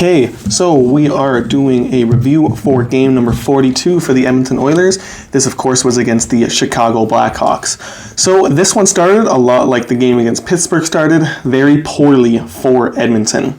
Okay, so we are doing a review for game number 42 for the Edmonton Oilers. This, of course, was against the Chicago Blackhawks. So this one started a lot like the game against Pittsburgh started, very poorly for Edmonton.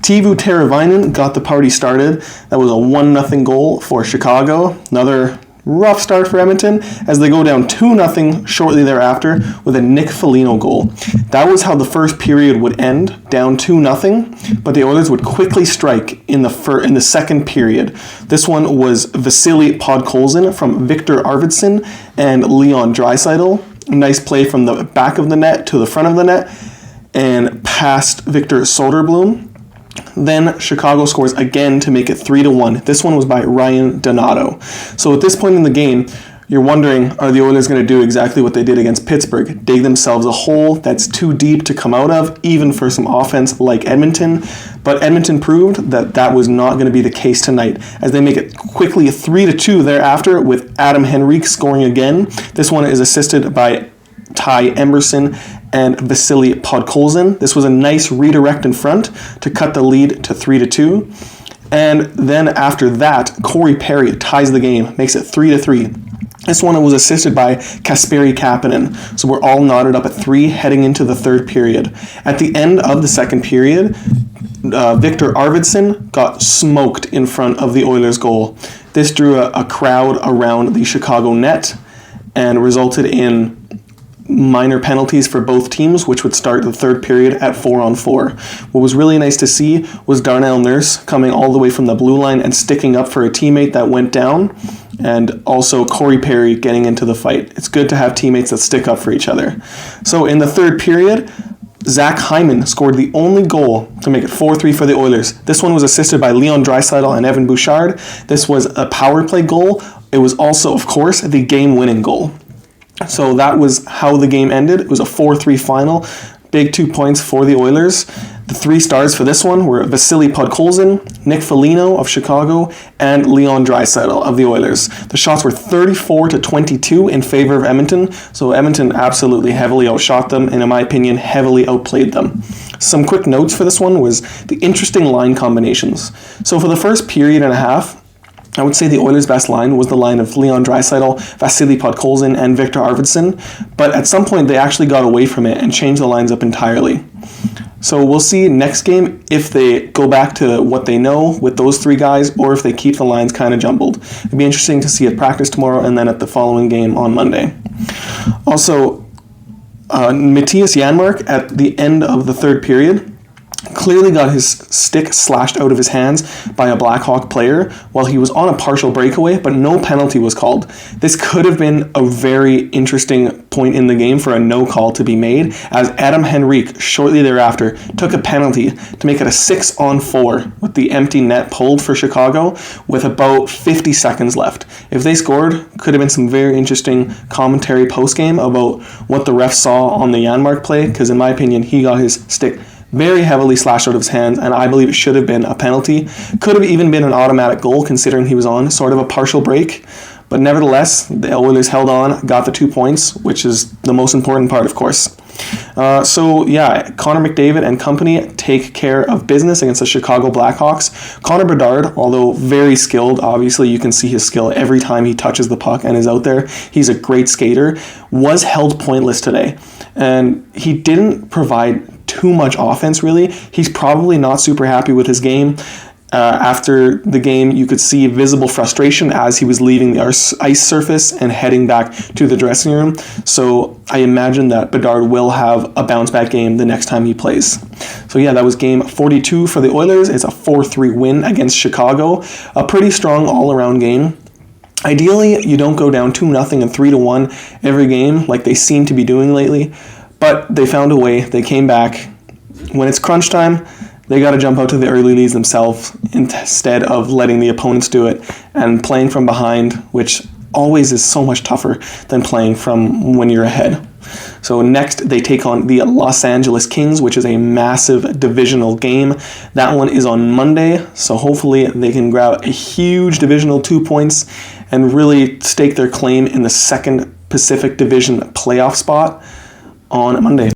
Teuvo Teravainen got the party started. That was a 1-0 goal for Chicago. Another rough start for Edmonton as they go down 2-0 shortly thereafter with a Nick Foligno goal. That was how the first period would end, down 2-0, but the Oilers would quickly strike in the second period. This one was Vasily Podkolzin from Viktor Arvidsson and Leon Draisaitl. Nice play from the back of the net to the front of the net and past Victor Soderblom. Then Chicago scores again to make it 3-1. This one was by Ryan Donato. So at this point in the game, you're wondering, are the Oilers going to do exactly what they did against Pittsburgh? Dig themselves a hole that's too deep to come out of, even for some offense like Edmonton. But Edmonton proved that that was not going to be the case tonight, as they make it quickly 3-2 thereafter with Adam Henrique scoring again. This one is assisted by Ty Emberson and Vasily Podkolzin. This was a nice redirect in front to cut the lead to 3-2. And then after that, Corey Perry ties the game, makes it 3-3. This one was assisted by Kasperi Kapanen. So we're all knotted up at 3 heading into the third period. At the end of the second period, Viktor Arvidsson got smoked in front of the Oilers' goal. This drew a crowd around the Chicago net and resulted in minor penalties for both teams, which would start the third period at 4-on-4. What was really nice to see was Darnell Nurse coming all the way from the blue line and sticking up for a teammate that went down, and also Corey Perry getting into the fight. It's good to have teammates that stick up for each other. So in the third period, Zach Hyman scored the only goal to make it 4-3 for the Oilers. This one was assisted by Leon Draisaitl and Evan Bouchard. This was a power play goal. It was also, of course, the game-winning goal. So that was how the game ended. It was a 4-3 final. Big 2 points for the Oilers. The 3 stars for this one were Vasily Podkolzin, Nick Foligno of Chicago, and Leon Draisaitl of the Oilers. The shots were 34-22 in favor of Edmonton, so Edmonton absolutely heavily outshot them, and in my opinion, heavily outplayed them. Some quick notes for this one was the interesting line combinations. So for the first period and a half, I would say the Oilers' best line was the line of Leon Draisaitl, Vasily Podkolzin, and Viktor Arvidsson, but at some point they actually got away from it and changed the lines up entirely. So we'll see next game if they go back to what they know with those 3 guys or if they keep the lines kind of jumbled. It'd be interesting to see at practice tomorrow and then at the following game on Monday. Also, Matthias Janmark at the end of the third period clearly got his stick slashed out of his hands by a Blackhawk player while he was on a partial breakaway, but no penalty was called. This could have been a very interesting point in the game for a no call to be made, as Adam Henrique shortly thereafter took a penalty to make it a 6-on-4 with the empty net pulled for Chicago with about 50 seconds left. If they scored, could have been some very interesting commentary post-game about what the ref saw on the Janmark play, because in my opinion, he got his stick very heavily slashed out of his hands, and I believe it should have been a penalty. Could have even been an automatic goal, considering he was on sort of a partial break. But nevertheless, the Oilers held on, got the 2 points, which is the most important part, of course. Connor McDavid and company take care of business against the Chicago Blackhawks. Connor Bedard, although very skilled, obviously you can see his skill every time he touches the puck and is out there. He's a great skater, was held pointless today. And he didn't provide too much offense, really. He's probably not super happy with his game. After the game, you could see visible frustration as he was leaving the ice surface and heading back to the dressing room. So I imagine that Bedard will have a bounce-back game the next time he plays. So yeah, that was game 42 for the Oilers. It's a 4-3 win against Chicago. A pretty strong all-around game. Ideally, you don't go down 2-0 and 3-1 every game like they seem to be doing lately. But they found a way. They came back. When it's crunch time, they got to jump out to the early leads themselves instead of letting the opponents do it and playing from behind, which always is so much tougher than playing from when you're ahead. So next, they take on the Los Angeles Kings, which is a massive divisional game. That one is on Monday, so hopefully they can grab a huge divisional 2 points and really stake their claim in the second Pacific Division playoff spot on Monday.